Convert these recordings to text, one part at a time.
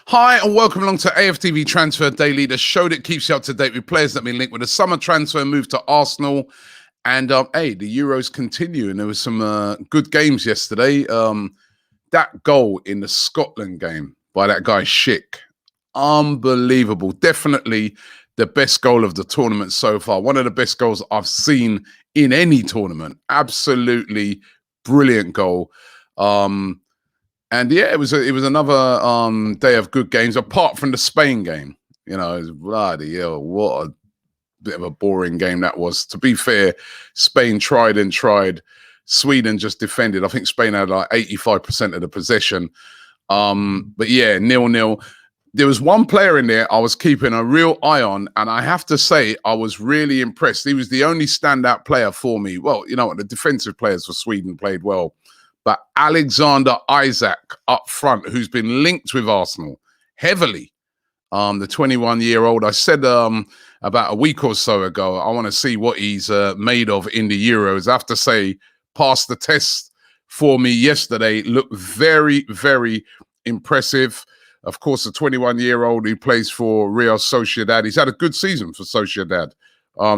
Hi and welcome along to AFTV Transfer Daily, the show that keeps you up to date with players that have been linked with a summer transfer move to Arsenal. And hey, the Euros continue, and there was some good games yesterday. That goal in the Scotland game by that guy Schick, unbelievable. Definitely the best goal of the tournament so far. One of the best goals I've seen in any tournament. Absolutely brilliant goal. And yeah, it was another day of good games, apart from the Spain game. You know, it was bloody hell, what a bit of a boring game that was. To be fair, Spain tried and tried. Sweden just defended. I think Spain had like 85% of the possession. But yeah, 0-0. There was one player in there I was keeping a real eye on, and I have to say I was really impressed. He was the only standout player for me. Well, you know what, the defensive players for Sweden played well. But Alexander Isak up front, who's been linked with Arsenal heavily, the 21-year-old. I said about a week or so ago, I want to see what he's made of in the Euros. I have to say, passed the test for me yesterday. Looked very, very impressive. Of course, the 21-year-old who plays for Real Sociedad. He's had a good season for Sociedad.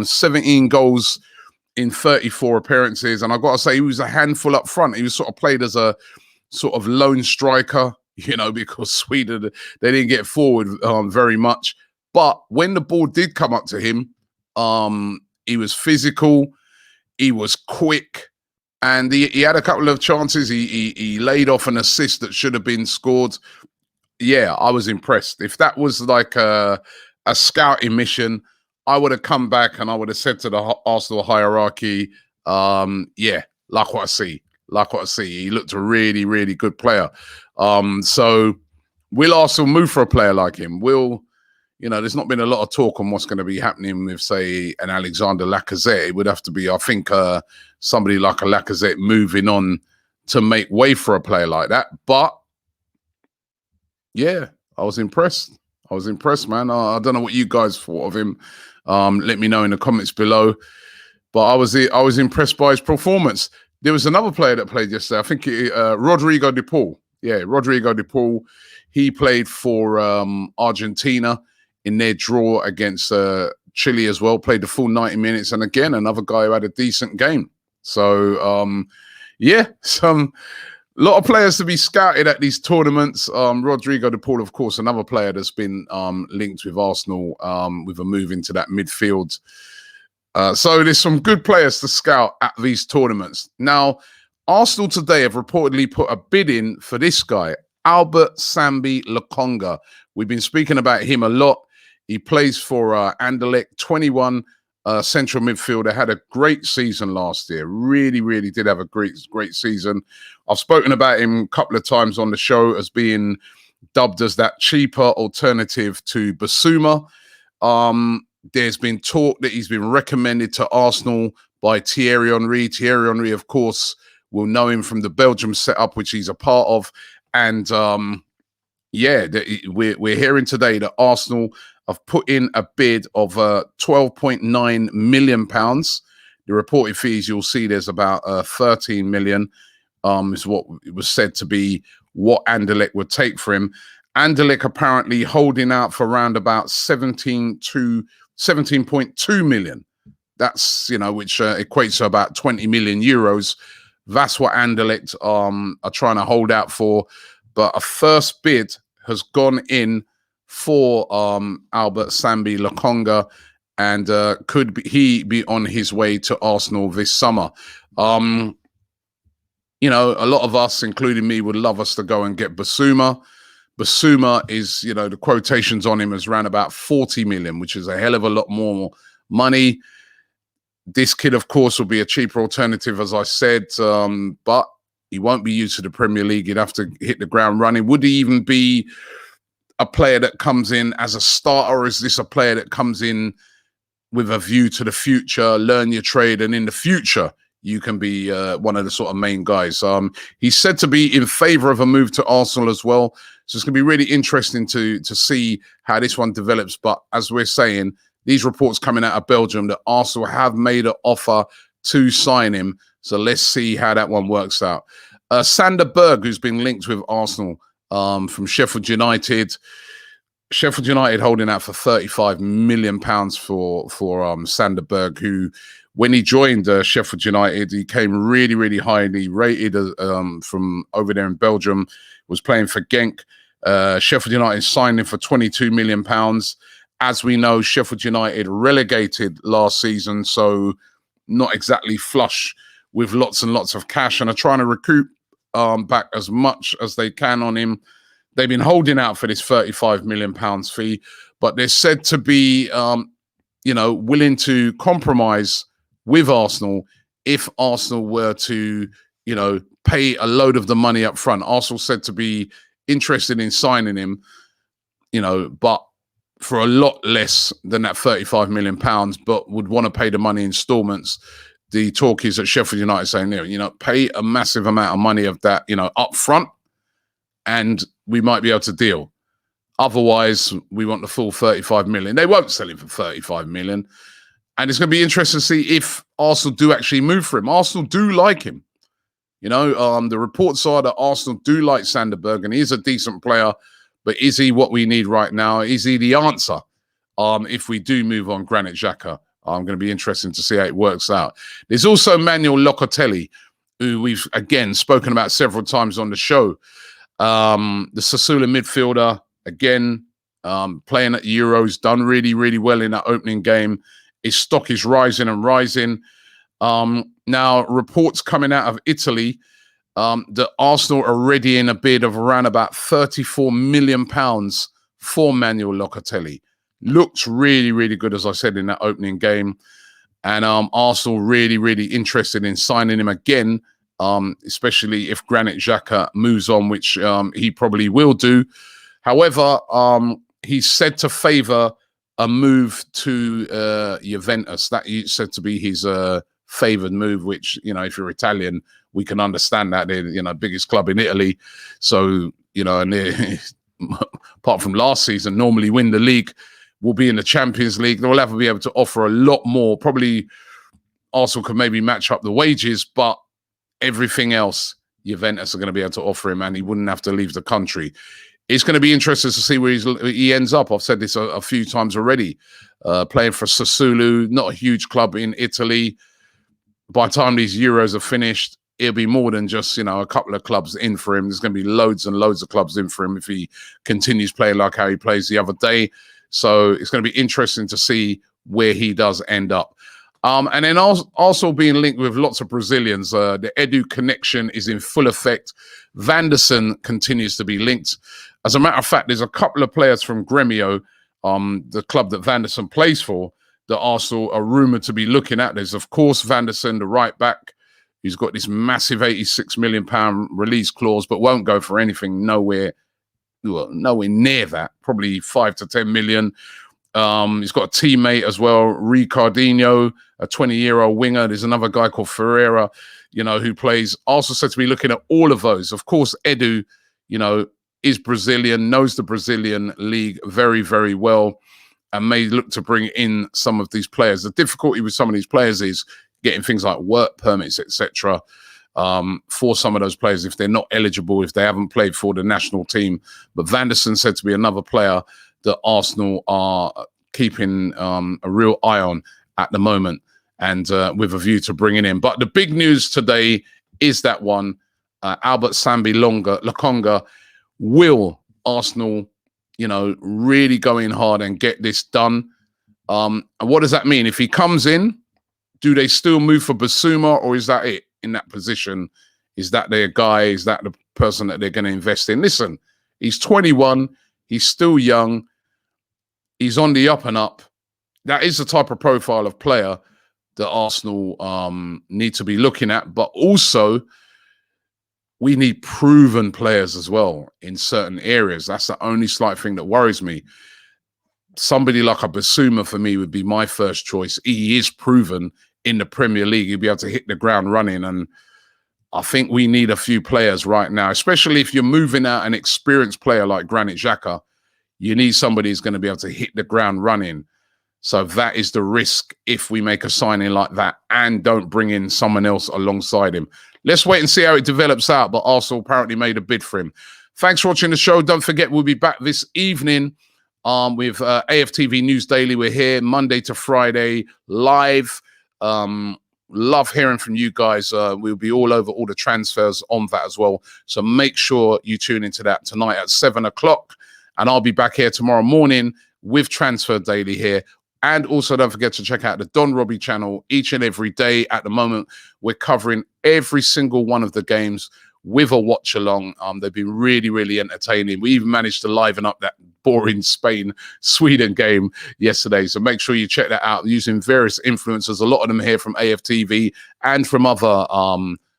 17 goals in 34 appearances, and I've got to say he was a handful up front. He was sort of played as a sort of lone striker, you know, because Sweden, they didn't get forward very much. But when the ball did come up to him, he was physical, he was quick, and he had a couple of chances. He laid off an assist that should have been scored. Yeah, I was impressed. If that was like a scouting mission, I would have come back and I would have said to the Arsenal hierarchy, yeah, like what I see. He looked a really, really good player. So will Arsenal move for a player like him? There's not been a lot of talk on what's going to be happening with, say, an Alexander Lacazette. It would have to be, I think, somebody like a Lacazette moving on to make way for a player like that. But yeah, I was impressed. Man. I don't know what you guys thought of him. Let me know in the comments below. But I was impressed by his performance. There was another player that played yesterday. I think Rodrigo de Paul. Yeah, Rodrigo de Paul. He played for Argentina in their draw against Chile as well. Played the full 90 minutes. And again, another guy who had a decent game. So, yeah, a lot of players to be scouted at these tournaments. Rodrigo de Paul, of course, another player that's been linked with Arsenal with a move into that midfield. So there's some good players to scout at these tournaments. Now, Arsenal today have reportedly put a bid in for this guy, Albert Sambi Lokonga. We've been speaking about him a lot. He plays for Anderlecht, 21 central midfielder, had a great season last year. Really, really did have a great season. I've spoken about him a couple of times on the show as being dubbed as that cheaper alternative to Basuma. There's been talk that he's been recommended to Arsenal by Thierry Henry. Thierry Henry, of course, will know him from the Belgium setup, which he's a part of. And yeah, we're hearing today that Arsenal have put in a bid of £12.9 million. The reported fees, you'll see there's about 13 million is what it was said to be what Anderlecht would take for him. Anderlecht apparently holding out for around about 17.2 million. That's, which equates to about 20 million euros. That's what Anderlecht are trying to hold out for. But a first bid has gone in for Albert Sambi Lokonga, and could he be on his way to Arsenal this summer? A lot of us, including me, would love us to go and get Basuma. Basuma is, the quotations on him is around about 40 million, which is a hell of a lot more money. This kid, of course, will be a cheaper alternative, as I said, but he won't be used to the Premier League. He'd have to hit the ground running. Would he even be a player that comes in as a starter, or is this a player that comes in with a view to the future, learn your trade, and in the future, you can be one of the sort of main guys? He's said to be in favour of a move to Arsenal as well. So it's going to be really interesting to see how this one develops. But as we're saying, these reports coming out of Belgium that Arsenal have made an offer to sign him. So let's see how that one works out. Sander Berg, who's been linked with Arsenal, from Sheffield United. Sheffield United holding out for £35 million for Sander Berg, who, when he joined Sheffield United, he came really, really highly rated from over there in Belgium, was playing for Genk. Sheffield United signed him for £22 million. As we know, Sheffield United relegated last season, so not exactly flush with lots and lots of cash, and are trying to recoup back as much as they can on him. They've been holding out for this £35 million fee, but they're said to be, willing to compromise with Arsenal if Arsenal were to, pay a load of the money up front. Arsenal said to be interested in signing him, but for a lot less than that £35 million, but would want to pay the money in installments. The talk is at Sheffield United saying, pay a massive amount of money of that, up front, and we might be able to deal. Otherwise, we want the full 35 million. They won't sell him for 35 million. And it's going to be interesting to see if Arsenal do actually move for him. Arsenal do like him. The reports are that Arsenal do like Sander Berg, and he's a decent player. But is he what we need right now? Is he the answer? If we do move on Granit Xhaka, I'm going to be interesting to see how it works out. There's also Manuel Lilatelli, who we've, again, spoken about several times on the show. The Sassuolo midfielder, again, playing at Euros, done really, really well in that opening game. His stock is rising and rising. Now, reports coming out of Italy that Arsenal are already in a bid of around about £34 million for Manuel Lilatelli. Looks really, really good, as I said, in that opening game. And Arsenal really, really interested in signing him again, especially if Granit Xhaka moves on, which he probably will do. However, he's said to favour a move to Juventus. That is said to be his favoured move, which, if you're Italian, we can understand that. They're, biggest club in Italy. So, and they, apart from last season, normally win the league, will be in the Champions League. They'll have to be able to offer a lot more. Probably Arsenal could maybe match up the wages, but everything else, Juventus are going to be able to offer him, and he wouldn't have to leave the country. It's going to be interesting to see where he ends up. I've said this a few times already. Playing for Sassuolo, not a huge club in Italy. By the time these Euros are finished, it'll be more than just, a couple of clubs in for him. There's going to be loads and loads of clubs in for him if he continues playing like how he plays the other day. So it's going to be interesting to see where he does end up. And then also being linked with lots of Brazilians. The Edu connection is in full effect. Vanderson continues to be linked. As a matter of fact, there's a couple of players from Grêmio, the club that Vanderson plays for, that Arsenal are rumoured to be looking at. There's, of course, Vanderson, the right back, who's got this massive £86 million release clause, but won't go for anything nowhere near that, probably 5 to 10 million. He's got a teammate as well, Ricardinho, a 20-year-old winger. There's another guy called Ferreira, who plays. Also said to be looking at all of those. Of course, Edu, is Brazilian, knows the Brazilian league very, very well, and may look to bring in some of these players. The difficulty with some of these players is getting things like work permits, etc., for some of those players if they're not eligible, if they haven't played for the national team. But Vanderson said to be another player that Arsenal are keeping a real eye on at the moment, and with a view to bringing in. But the big news today is that one, Albert Sambi Lokonga. Will Arsenal, really go in hard and get this done? And what does that mean? If he comes in, do they still move for Basuma, or is that it in that position? Is that their guy? Is that the person that they're going to invest in? Listen, he's 21. He's still young. He's on the up and up. That is the type of profile of player that Arsenal need to be looking at. But also, we need proven players as well in certain areas. That's the only slight thing that worries me. Somebody like a Basuma, for me, would be my first choice. He is proven in the Premier League. He'll be able to hit the ground running. And I think we need a few players right now, especially if you're moving out an experienced player like Granit Xhaka. You need somebody who's going to be able to hit the ground running. So that is the risk if we make a signing like that and don't bring in someone else alongside him. Let's wait and see how it develops out. But Arsenal apparently made a bid for him. Thanks for watching the show. Don't forget, we'll be back this evening with AFTV News Daily. We're here Monday to Friday, live. Love hearing from you guys. We'll be all over all the transfers on that as well. So make sure you tune into that tonight at 7 o'clock. And I'll be back here tomorrow morning with Transfer Daily here. And also don't forget to check out the Don Robbie channel each and every day. At the moment, we're covering every single one of the games with a watch along. They've been really, really entertaining. We even managed to liven up that boring Spain-Sweden game yesterday. So make sure you check that out using various influencers. A lot of them here from AFTV and from other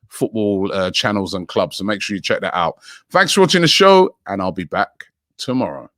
football channels and clubs. So make sure you check that out. Thanks for watching the show, and I'll be back tomorrow.